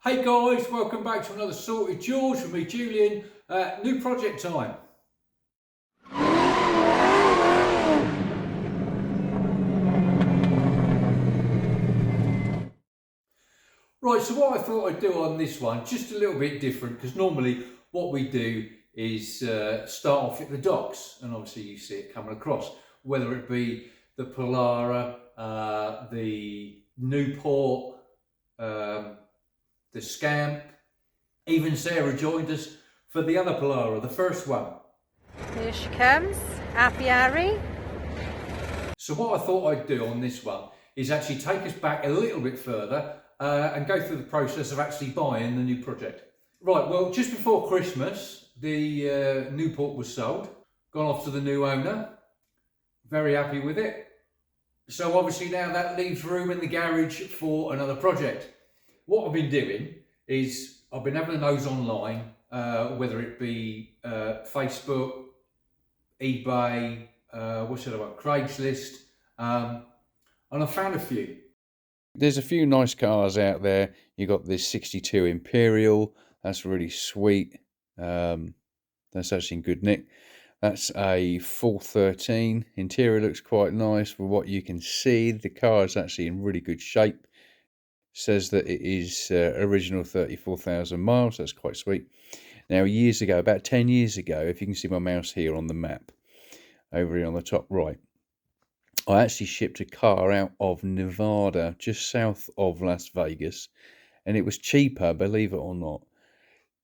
Hey guys, welcome back to another Sorted George with me, Julian. New project time. Right, so what I thought I'd do on this one, just a little bit different, because normally what we do is start off at the docks, and obviously you see it coming across, whether it be the Polara, the Newport, the Scamp, even Sarah joined us for the other Polara, the first one. Here she comes, Apiary. So what I thought I'd do on this one is actually take us back a little bit further and go through the process of actually buying the new project. Right, well, just before Christmas, the Newport was sold, gone off to the new owner. Very happy with it. So obviously now that leaves room in the garage for another project. What I've been doing is I've been having a nose online, whether it be Facebook, eBay, Craigslist, and I found a few. There's a few nice cars out there. You got this 62 Imperial. That's really sweet. That's actually in good nick. That's a 413. Interior looks quite nice for what you can see. The car is actually in really good shape. Says that it is original 34,000 miles. That's quite sweet. Now, years ago, about 10 years ago, if you can see my mouse here on the map, over here on the top right, I actually shipped a car out of Nevada, just south of Las Vegas, and it was cheaper, believe it or not,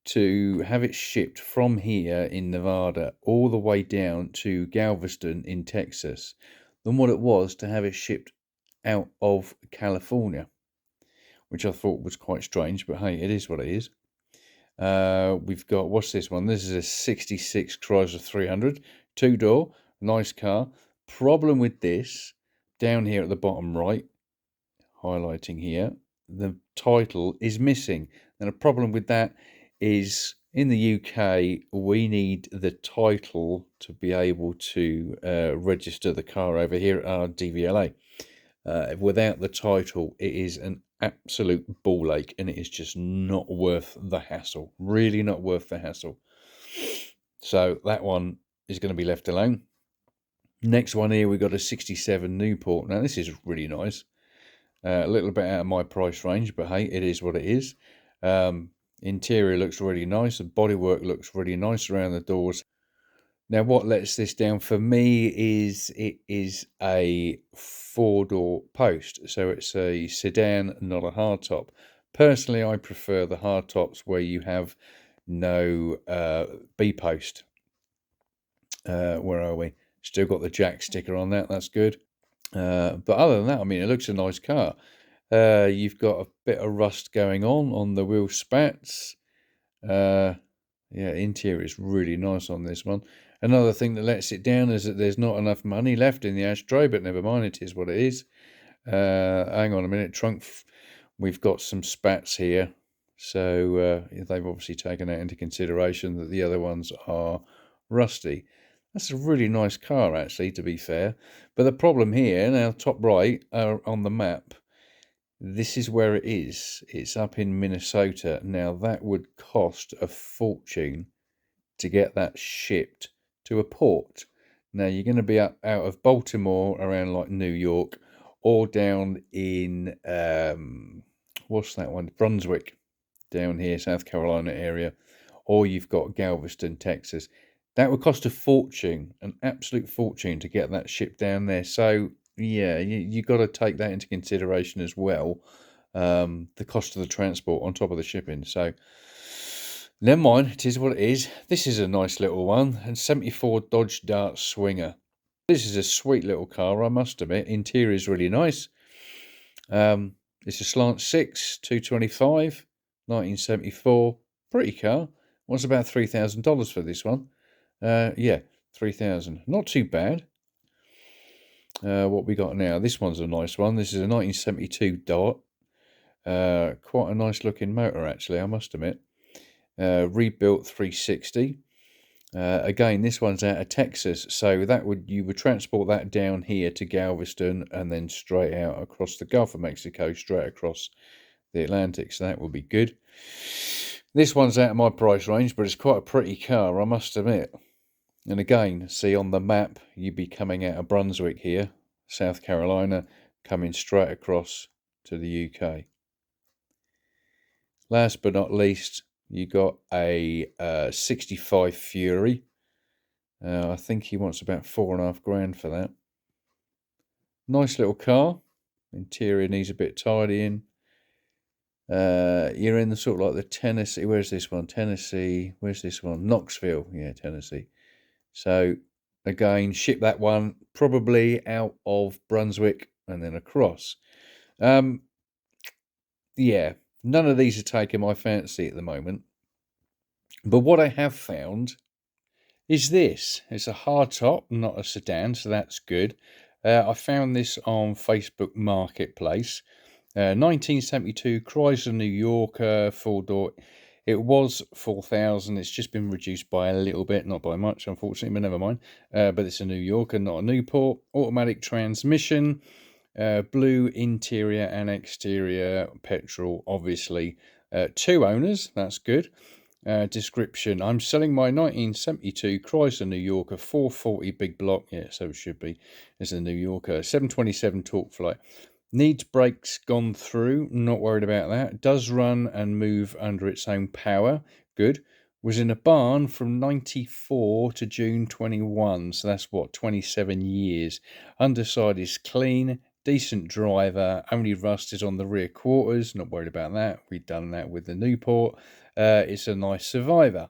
to have it shipped from here in Nevada all the way down to Galveston in Texas than what it was to have it shipped out of California, which I thought was quite strange, but hey, it is what it is. We've got, what's this one? This is a 66 Chrysler 300, two-door, nice car. Problem with this, down here at the bottom right, highlighting here, the title is missing. And the problem with that is in the UK, we need the title to be able to register the car over here at our DVLA. Without the title, it is an absolute ball ache, and it is just not worth the hassle. Really not worth the hassle. So that one is going to be left alone. Next one here, we've got a 67 Newport. Now, this is really nice. A little bit out of my price range, but hey, it is what it is. Interior looks really nice. The bodywork looks really nice around the doors. Now, what lets this down for me is it is a four-door post. So it's a sedan, not a hardtop. Personally, I prefer the hardtops where you have no B-post. Where are we? Still got the jack sticker on that. That's good. But other than that, I mean, it looks a nice car. You've got a bit of rust going on the wheel spats. Yeah, interior is really nice on this one. Another thing that lets it down is that there's not enough money left in the ashtray, but never mind, it is what it is. Hang on a minute, trunk. We've got some spats here. So they've obviously taken that into consideration that the other ones are rusty. That's a really nice car, actually, to be fair. But the problem here, now top right on the map, this is where it is. It's up in Minnesota. Now, that would cost a fortune to get that shipped to a port. Now, you're going to be out of Baltimore, around like New York, or down in, what's that one? Brunswick, down here, South Carolina area. Or you've got Galveston, Texas. That would cost a fortune, an absolute fortune, to get that shipped down there. So, yeah, you've got to take that into consideration as well. The cost of the transport on top of the shipping. So, never mind, it is what it is. This is a nice little one, a 74 Dodge Dart Swinger. This is a sweet little car, I must admit. Interior is really nice. It's a slant 6, 225, 1974. Pretty car. Wants about $3,000 for this one. Yeah, 3,000. Not too bad. What we got now? This one's a nice one. This is a 1972 Dart. Quite a nice looking motor, actually, I must admit. Rebuilt 360. Again, this one's out of Texas, so you would transport that down here to Galveston and then straight out across the Gulf of Mexico, straight across the Atlantic, so that will be good. This one's out of my price range, but it's quite a pretty car, I must admit. And again, see on the map, you'd be coming out of Brunswick here, South Carolina, coming straight across to the UK. Last but not least, you got a 65 Fury. I think he wants about $4,500 for that. Nice little car. Interior needs a bit tidying. You're in the sort of like the Tennessee. Where's this one? Tennessee. Where's this one? Knoxville. Yeah, Tennessee. So again, ship that one probably out of Brunswick and then across. Yeah, none of these are taking my fancy at the moment. But what I have found is this. It's a hardtop, not a sedan, so that's good. I found this on Facebook Marketplace. 1972 Chrysler New Yorker, 4-door. It was 4,000. It's just been reduced by a little bit, not by much, unfortunately, but never mind. But it's a New Yorker, not a Newport. Automatic transmission, blue interior and exterior, petrol, obviously. 2 owners, that's good. Description: I'm selling my 1972 Chrysler New Yorker 440 big block. Yeah, so it should be. It's a New Yorker. 727 torque flight. Needs brakes gone through. Not worried about that. Does run and move under its own power. Good. Was in a barn from 94 to June 21. So that's what, 27 years. Underside is clean. Decent driver. Only rust is on the rear quarters. Not worried about that. We've done that with the Newport. It's a nice survivor.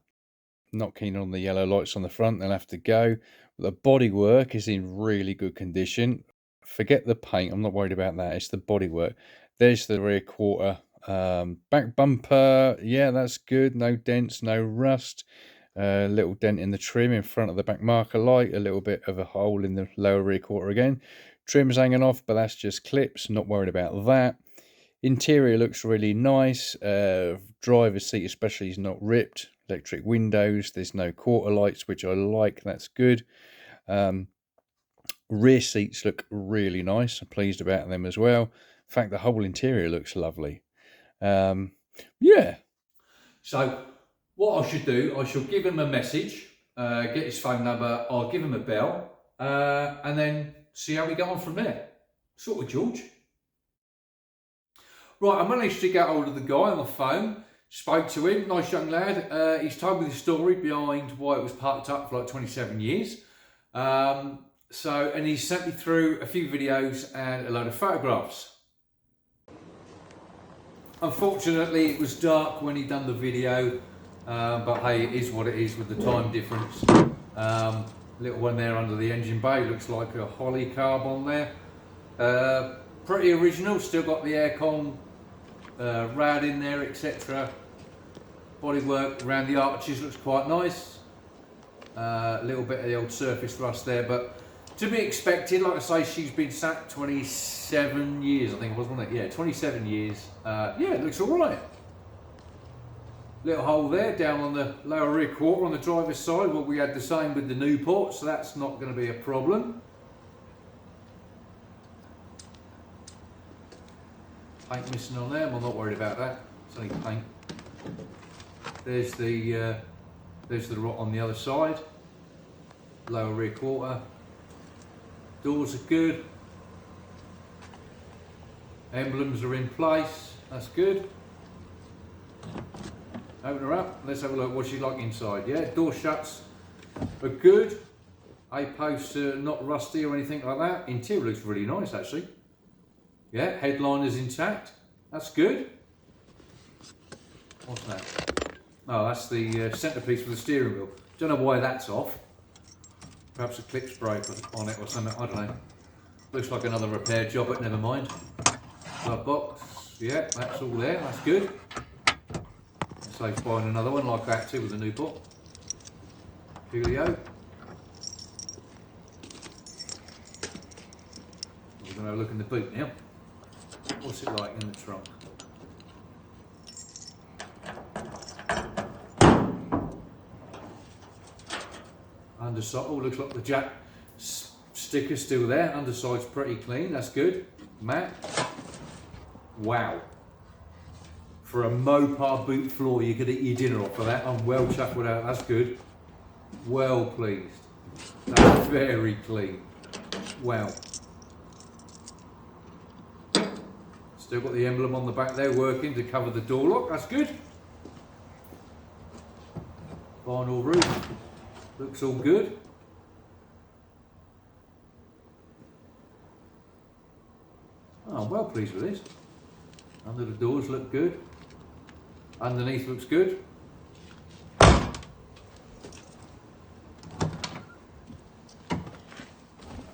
Not keen on the yellow lights on the front. They'll have to go. The bodywork is in really good condition. Forget the paint. I'm not worried about that. It's the bodywork. There's the rear quarter. Back bumper. Yeah, that's good. No dents, no rust. Little dent in the trim in front of the back marker light. A little bit of a hole in the lower rear quarter again. Trim's hanging off, but that's just clips. Not worried about that. Interior looks really nice. Driver's seat especially is not ripped. Electric windows. There's no quarter lights, which I like. That's good. Rear seats look really nice. I'm pleased about them as well. In fact, the whole interior looks lovely. Yeah. So what I should do, I shall give him a message, get his phone number, I'll give him a bell, and then see how we go on from there. Sort of, George. Right, I managed to get hold of the guy on the phone, spoke to him, nice young lad. He's told me the story behind why it was parked up for like 27 years. And he sent me through a few videos and a load of photographs. Unfortunately, it was dark when he done the video, but hey, it is what it is with the time difference. Little one there under the engine bay, looks like a Holly carb on there. Pretty original, still got the aircon rad in there, etc. Bodywork around the arches looks quite nice. A little bit of the old surface rust there, but to be expected. Like I say, she's been sat 27 years, I think it was, wasn't it? Yeah, 27 years. Yeah, it looks all right. Little hole there down on the lower rear quarter on the driver's side. Well, we had the same with the Newport, so that's not going to be a problem. Paint missing on there. I'm not worried about that. It's only paint. There's the rot on the other side. Lower rear quarter. Doors are good. Emblems are in place. That's good. Open her up. Let's have a look what she's like inside. Yeah, door shuts are good. A-posts are not rusty or anything like that. Interior looks really nice actually. Yeah, headline is intact. That's good. What's that? Oh, that's the centrepiece for the steering wheel. Don't know why that's off. Perhaps a clip's broken on it or something, I don't know. Looks like another repair job, but never mind. Glove box, yeah, that's all there, that's good. Saves buying another one like that too with the Newport. Coolio. We're going to have a look in the boot now. What's it like in the trunk? Underside, oh, looks like the jack sticker's still there. Underside's pretty clean, that's good. Matte. Wow. For a Mopar boot floor, you could eat your dinner off of that. I'm well chuffed with that. That's good. Well pleased. That's very clean. Wow. Still got the emblem on the back there working to cover the door lock. That's good. Vinyl roof. Looks all good. Oh, I'm well pleased with this. Under the doors look good. Underneath looks good.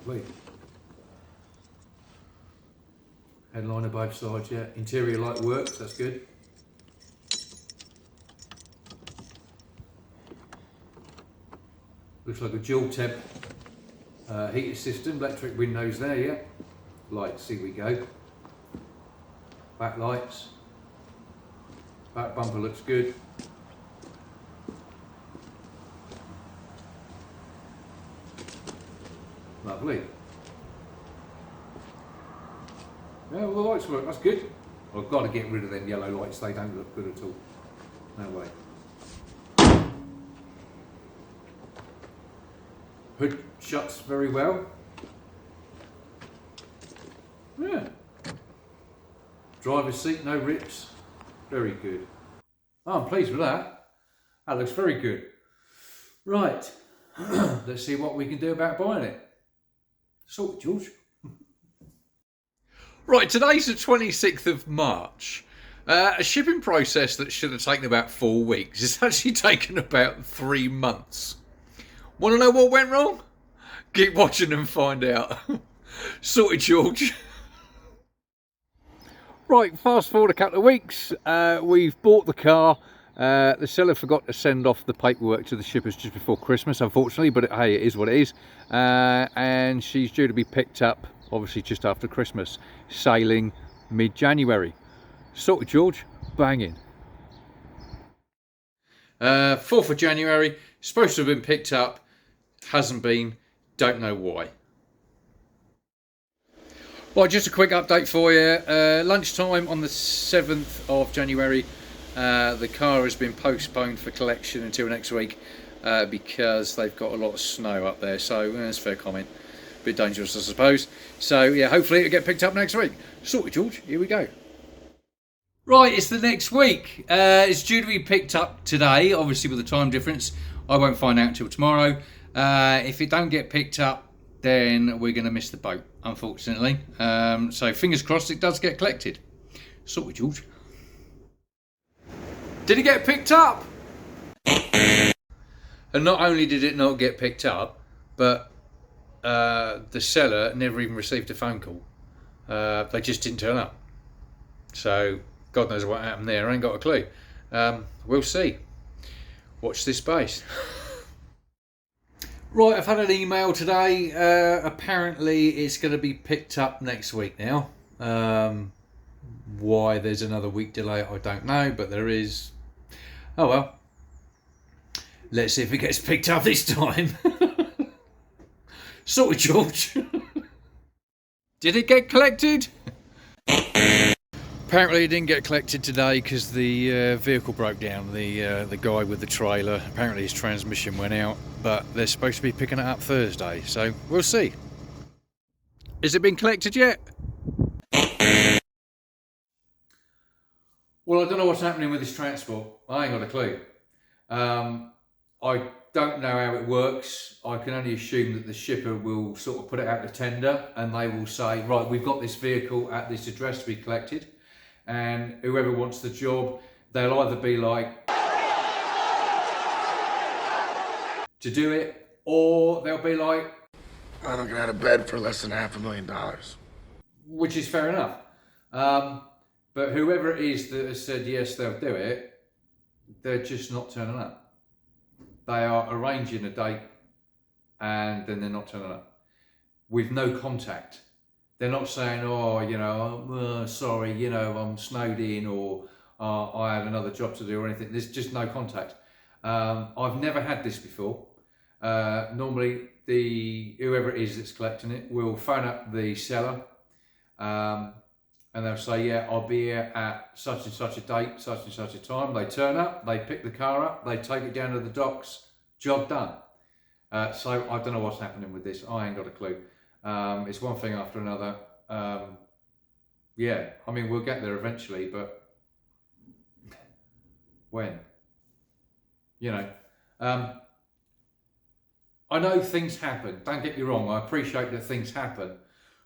Lovely. Headliner both sides, yeah. Interior light works, that's good. Looks like a dual temp heated system, electric windows there, yeah. Lights, here we go. Back lights. Back bumper looks good. Lovely. Yeah, well, the lights work, that's good. I've got to get rid of them yellow lights, they don't look good at all. No way. Hood shuts very well. Yeah. Driver's seat, no rips. Very good. Oh, I'm pleased with that. That looks very good. Right. Let's see what we can do about buying it. Sort it, George. Right, today's the 26th of March. A shipping process that should have taken about 4 weeks. It's actually taken about 3 months. Want to know what went wrong? Keep watching and find out. Sorted, George. Right, fast forward a couple of weeks. We've bought the car. The seller forgot to send off the paperwork to the shippers just before Christmas, unfortunately, but hey, it is what it is. And she's due to be picked up, obviously, just after Christmas, sailing mid-January. Sorted, George. Banging. 4th of January, supposed to have been picked up, hasn't been, don't know why. Well, just a quick update for you. Lunchtime on the 7th of January, the car has been postponed for collection until next week because they've got a lot of snow up there, so that's a fair comment. A bit dangerous, I suppose. So yeah, hopefully it'll get picked up next week. Sorted, George. Here we go. Right, it's the next week. It's due to be picked up today, obviously with the time difference. I won't find out until tomorrow. If it don't get picked up, then we're going to miss the boat, unfortunately. So fingers crossed it does get collected. Sorted, George. Did it get picked up? And not only did it not get picked up, but the seller never even received a phone call. They just didn't turn up. So God knows what happened there. I ain't got a clue. We'll see. Watch this space. Right, I've had an email today. Apparently it's going to be picked up next week now. Why there's another week delay, I don't know, but there is. Oh well. Let's see if it gets picked up this time. Sorted, George. Did it get collected? Apparently it didn't get collected today because the vehicle broke down. The guy with the trailer, apparently his transmission went out, but they're supposed to be picking it up Thursday, so we'll see. Has it been collected yet? Well, I don't know what's happening with this transport. I ain't got a clue. I don't know how it works. I can only assume that the shipper will sort of put it out to tender and they will say, right, we've got this vehicle at this address to be collected, and whoever wants the job, they'll either be like to do it, or they'll be like, I don't get out of bed for less than $500,000. which is fair enough. But whoever it is that has said yes, they'll do it, they're just not turning up. They are arranging a date and then they're not turning up with no contact. They're not saying, oh, you know, sorry, you know, I'm snowed in, or I have another job to do or anything. There's just no contact. I've never had this before. Normally, whoever it is that's collecting it will phone up the seller, and they'll say, yeah, I'll be here at such and such a date, such and such a time. They turn up, they pick the car up, they take it down to the docks, job done. So I don't know what's happening with this. I ain't got a clue. It's one thing after another. Yeah, I mean, we'll get there eventually, but when? You know, I know things happen. Don't get me wrong. I appreciate that things happen,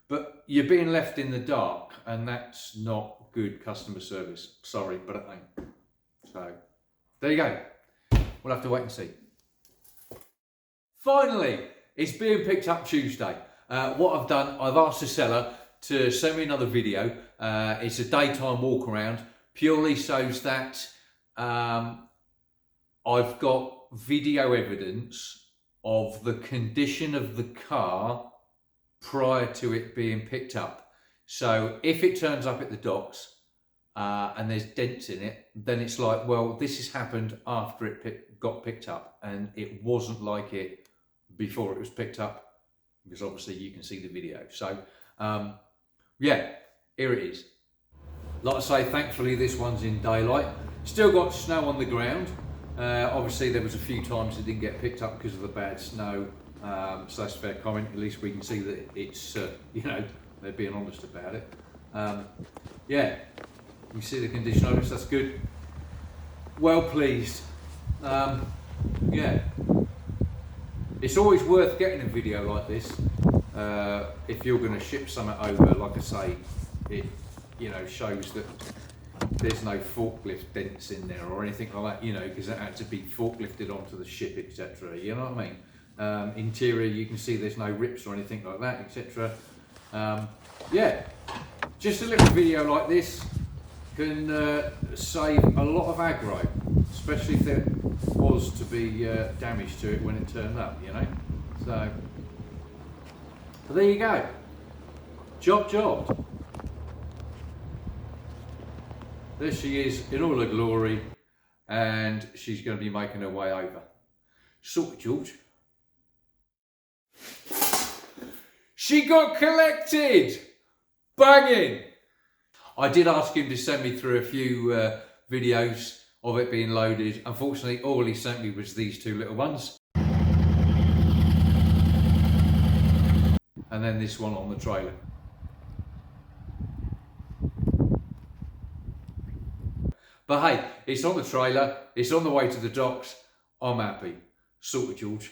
but you're being left in the dark, and that's not good customer service. Sorry, but it ain't. So there you go. We'll have to wait and see. Finally, it's being picked up Tuesday. What I've done, I've asked the seller to send me another video. It's a daytime walk around, purely so that I've got video evidence of the condition of the car prior to it being picked up. So if it turns up at the docks and there's dents in it, then it's like, well, this has happened after it got picked up, and it wasn't like it before it was picked up, because obviously you can see the video. So yeah, here it is. Like I say, thankfully this one's in daylight. Still got snow on the ground. Obviously there was a few times it didn't get picked up because of the bad snow, so that's a fair comment. At least we can see that it's, you know, they're being honest about it. Yeah, you see the condition of it, so that's good. Well pleased. Yeah, it's always worth getting a video like this if you're going to ship something over. Like I say, it, you know, shows that there's no forklift dents in there or anything like that, you know, because it had to be forklifted onto the ship, etc. You know what I mean? Interior, you can see there's no rips or anything like that, etc. Yeah, just a little video like this can save a lot of aggro, especially if there was to be damage to it when it turned up, you know. So there you go. Job. There she is in all her glory, and she's going to be making her way over. Sorted, George. She got collected! Banging! I did ask him to send me through a few videos of it being loaded. Unfortunately, all he sent me was these two little ones. And then this one on the trailer. But hey, it's on the trailer, it's on the way to the docks, I'm happy. Sorted, George.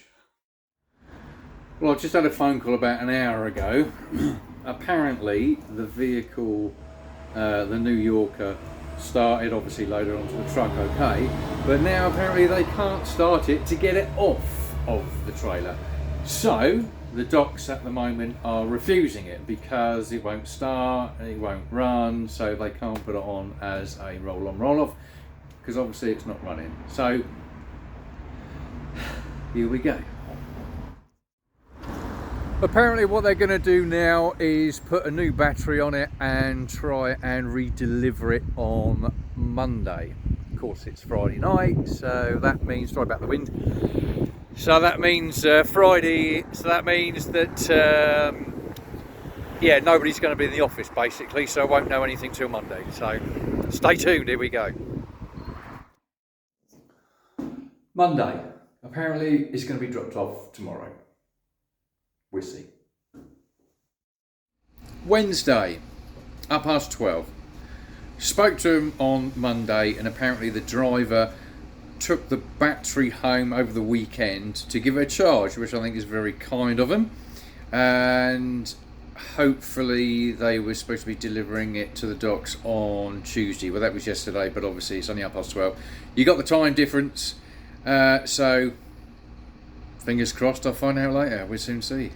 Well, I just had a phone call about an hour ago. Apparently, the vehicle, the New Yorker, started, obviously loaded onto the truck okay, but now apparently they can't start it to get it off of the trailer. So, the docks at the moment are refusing it because it won't start, it won't run, so they can't put it on as a roll-on, roll-off, because obviously it's not running. So, here we go. Apparently what they're going to do now is put a new battery on it and try and re-deliver it on Monday. Of course it's Friday night, so that means, sorry about the wind, so that means Friday, so that means that yeah, nobody's going to be in the office basically, so I won't know anything till Monday, so stay tuned, here we go. Monday, apparently it's going to be dropped off tomorrow. We'll see. Wednesday, 12:30. Spoke to him on Monday, and apparently the driver took the battery home over the weekend to give it a charge, which I think is very kind of him. And hopefully they were supposed to be delivering it to the docks on Tuesday. Well, that was yesterday, but obviously it's only 12:30. You got the time difference, so fingers crossed I'll find out later. We'll soon see.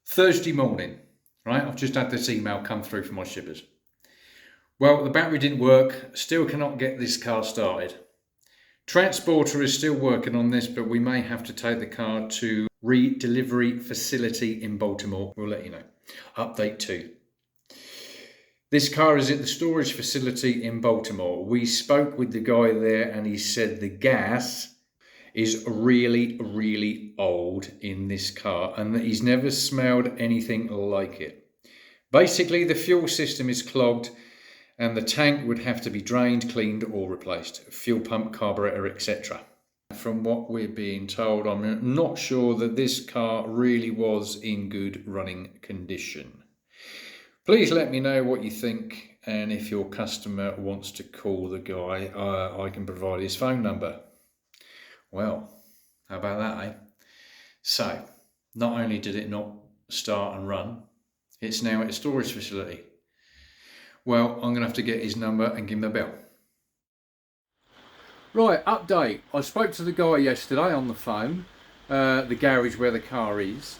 Thursday morning, right? I've just had this email come through from my shippers. Well, the battery didn't work, still cannot get this car started. Transporter is still working on this, but we may have to take the car to re-delivery facility in Baltimore. We'll let you know. Update 2. This car is at the storage facility in Baltimore. We spoke with the guy there and he said the gas is really, really old in this car and that he's never smelled anything like it. Basically, the fuel system is clogged and the tank would have to be drained, cleaned or replaced. Fuel pump, carburetor, etc. From what we're being told, I'm not sure that this car really was in good running condition. Please let me know what you think, and if your customer wants to call the guy, I can provide his phone number. Well, how about that, eh? So, not only did it not start and run, it's now at a storage facility. Well, I'm going to have to get his number and give him a bell. Right, update. I spoke to the guy yesterday on the phone, the garage where the car is.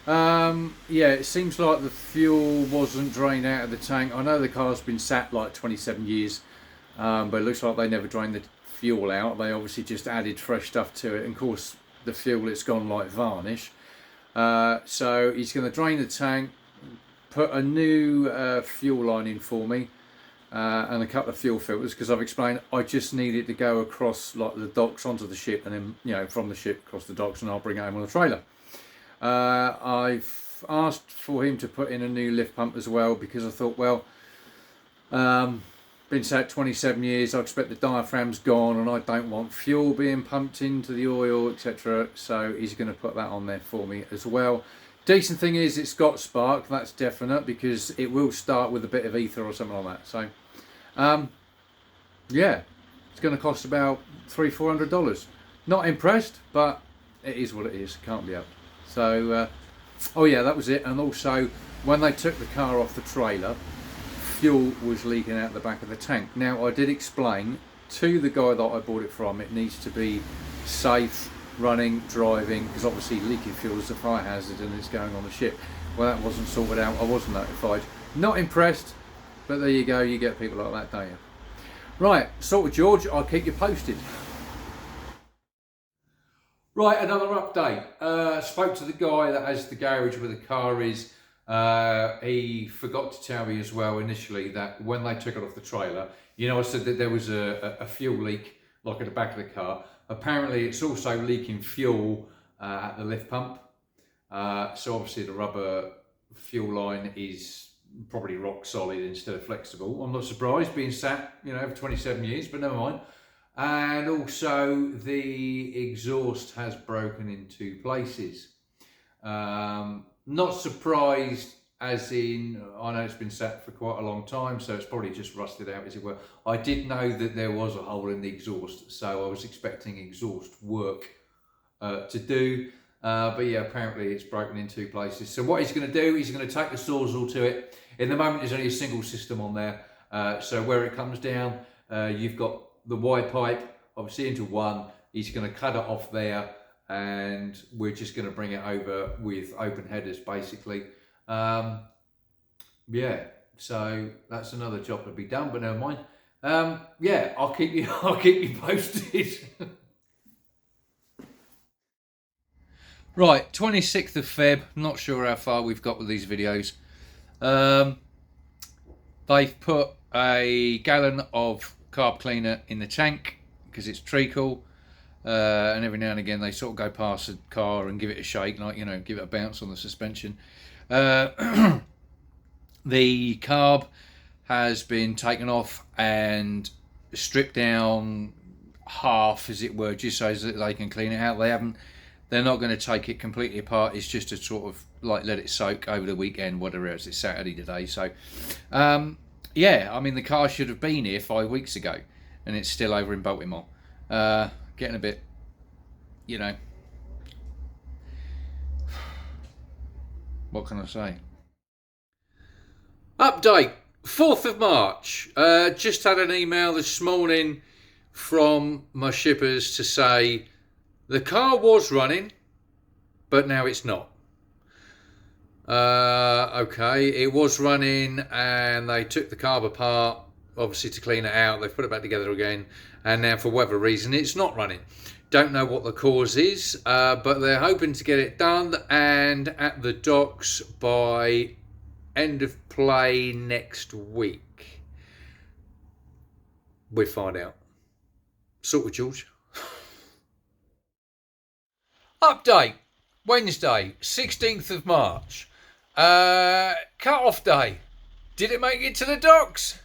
Yeah, it seems like the fuel wasn't drained out of the tank. I know the car's been sat like 27 years, but it looks like they never drained the fuel out. They obviously just added fresh stuff to it. And of course, the fuel, it's gone like varnish. So he's going to drain the tank, put a new fuel line in for me, and a couple of fuel filters, because I've explained I just need it to go across like the docks onto the ship, and then, you know, from the ship across the docks, and I'll bring it home on a trailer. I've asked for him to put in a new lift pump as well, because I thought, well, been sat 27 years, I expect the diaphragm's gone and I don't want fuel being pumped into the oil, etc. So he's going to put that on there for me as well. Decent thing is it's got spark, that's definite, because it will start with a bit of ether or something like that. So yeah, it's going to cost about $300-400. Not impressed, but it is what it is, can't be helped. So oh yeah, that was it. And also, when they took the car off the trailer, fuel was leaking out the back of the tank. Now, I did explain to the guy that I bought it from, it needs to be safe running, driving, because obviously leaking fuel is a fire hazard and it's going on the ship. Well, that wasn't sorted out. I wasn't notified. Not impressed, but there you go. You get people like that, don't you? Right, Salted George, I'll keep you posted. Right, another update. Spoke to the guy that has the garage where the car is. He forgot to tell me as well initially that when they took it off the trailer, you know, I said that there was a fuel leak like at the back of the car. Apparently it's also leaking fuel at the lift pump. So obviously the rubber fuel line is probably rock solid instead of flexible. I'm not surprised, being sat, you know, for 27 years, but never mind. And also the exhaust has broken in 2 places. Not surprised, as in, I know it's been sat for quite a long time, so it's probably just rusted out, as it were. I did know that there was a hole in the exhaust, so I was expecting exhaust work to do. But yeah, apparently it's broken in 2 places. So what he's going to do, he's going to take the Sawzall to it. In the moment, there's only a single system on there. So where it comes down, you've got the wide pipe, obviously into one. He's going to cut it off there, and we're just going to bring it over with open headers, basically. Yeah, so that's another job to be done, but never mind. Yeah, I'll keep you posted. Right, 26th of Feb. Not sure how far we've got with these videos. They've put a gallon of carb cleaner in the tank because it's treacle. And every now and again they sort of go past the car and give it a shake, like, you know, give it a bounce on the suspension. The carb has been taken off and stripped down half, as it were, just so that they can clean it out. They're not going to take it completely apart. It's just to sort of like let it soak over the weekend, whatever else. It's Saturday today, so yeah, I mean, the car should have been here 5 weeks ago and it's still over in Baltimore. Getting a bit, you know, what can I say? Update, 4th of March. Just had an email this morning from my shippers to say the car was running, but now it's not. Okay, it was running and they took the carb apart, obviously to clean it out. They've put it back together again, and now for whatever reason it's not running. Don't know what the cause is, but they're hoping to get it done and at the docks by end of play next week. We'll find out. Salted George. Update, Wednesday, 16th of March. Cut-off day. Did it make it to the docks?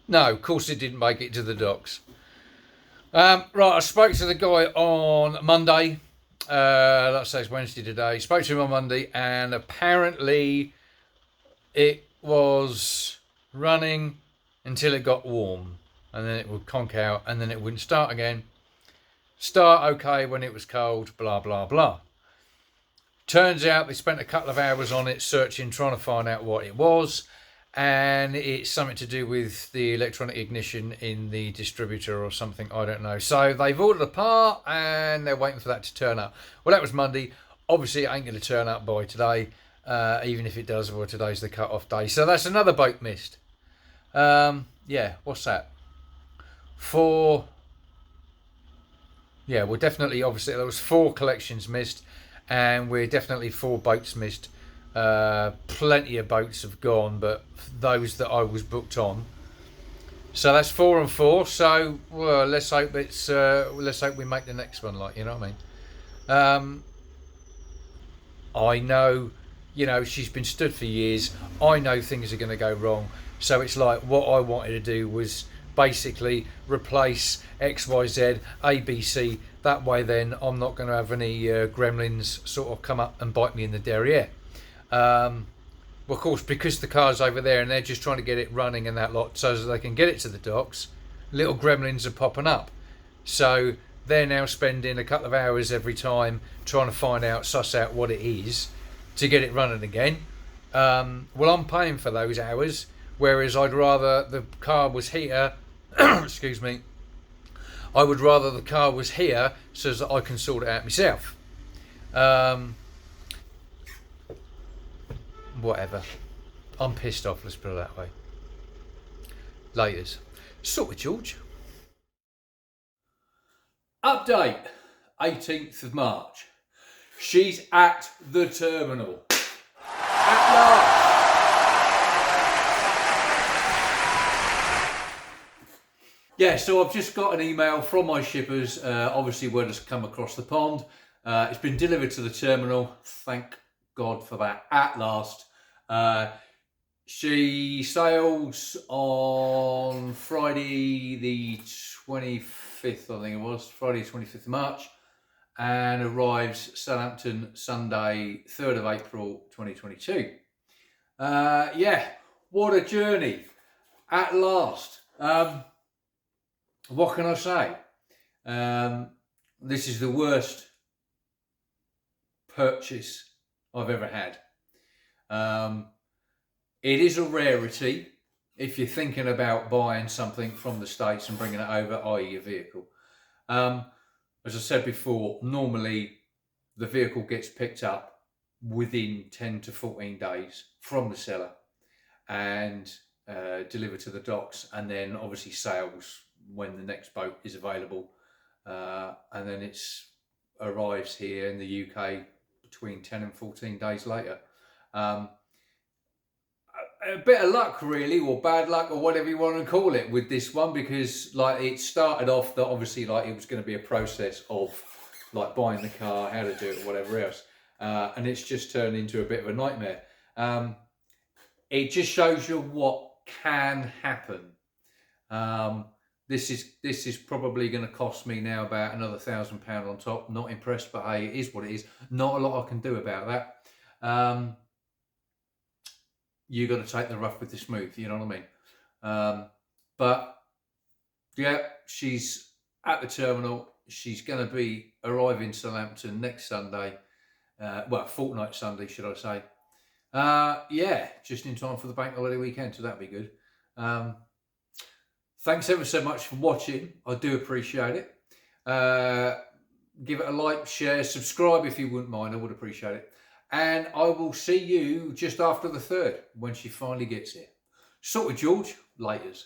No, of course it didn't make it to the docks. Right, I spoke to the guy on Monday. Let's say it's Wednesday today. Spoke to him on Monday, and apparently it was running until it got warm, and then it would conk out, and then it wouldn't start again. Start okay when it was cold, blah, blah, blah. Turns out they spent a couple of hours on it searching, trying to find out what it was, and it's something to do with the electronic ignition in the distributor or something, I don't know. So they've ordered a part and they're waiting for that to turn up. Well, that was Monday. Obviously it ain't going to turn up by today, even if it does. Well, today's the cut-off day, so that's another boat missed. Yeah, what's that? We're definitely, obviously there was 4 collections missed, and we're definitely 4 boats missed. Plenty of boats have gone, but those that I was booked on. So that's 4 and 4. So well, let's hope we make the next one. Like, you know what I mean? I know, she's been stood for years. I know things are going to go wrong. So it's like what I wanted to do was basically replace XYZ, ABC. That way, then I'm not going to have any gremlins sort of come up and bite me in the derriere. Well, of course, because the car's over there and they're just trying to get it running and that lot so that they can get it to the docks, little gremlins are popping up. So they're now spending a couple of hours every time trying to suss out what it is to get it running again. Well, I'm paying for those hours, whereas I'd rather the car was here, excuse me, I would rather the car was here so that I can sort it out myself. Whatever. I'm pissed off, let's put it that way. Laters. Sorted, George. Update. 18th of March. She's at the terminal. At last. Yeah, so I've just got an email from my shippers. Obviously, word has come across the pond. It's been delivered to the terminal. Thank God for that. At last. She sails on Friday the 25th, I think it was. Friday the 25th of March. And arrives Southampton Sunday, 3rd of April 2022. Yeah, what a journey. At last. What can I say? This is the worst purchase I've ever had. It is a rarity if you're thinking about buying something from the States and bringing it over, i.e. a vehicle. As I said before, normally the vehicle gets picked up within 10 to 14 days from the seller and delivered to the docks, and then obviously sails when the next boat is available, and then it arrives here in the UK between 10 and 14 days later. A bit of luck really, or bad luck, or whatever you want to call it with this one, because like it started off that obviously like it was going to be a process of like buying the car, how to do it, whatever else, and it's just turned into a bit of a nightmare. It just shows you what can happen. This is probably going to cost me now about another £1,000 on top. Not impressed, but hey, it is what it is. Not a lot I can do about that. You got to take the rough with the smooth, you know what I mean? But yeah, she's at the terminal. She's going to be arriving Southampton next Sunday. Fortnight Sunday, should I say. Yeah, just in time for the bank holiday weekend, so that'd be good. Thanks ever so much for watching. I do appreciate it. Give it a like, share, subscribe if you wouldn't mind. I would appreciate it. And I will see you just after the 3rd when she finally gets here. Sorted, George. Laters.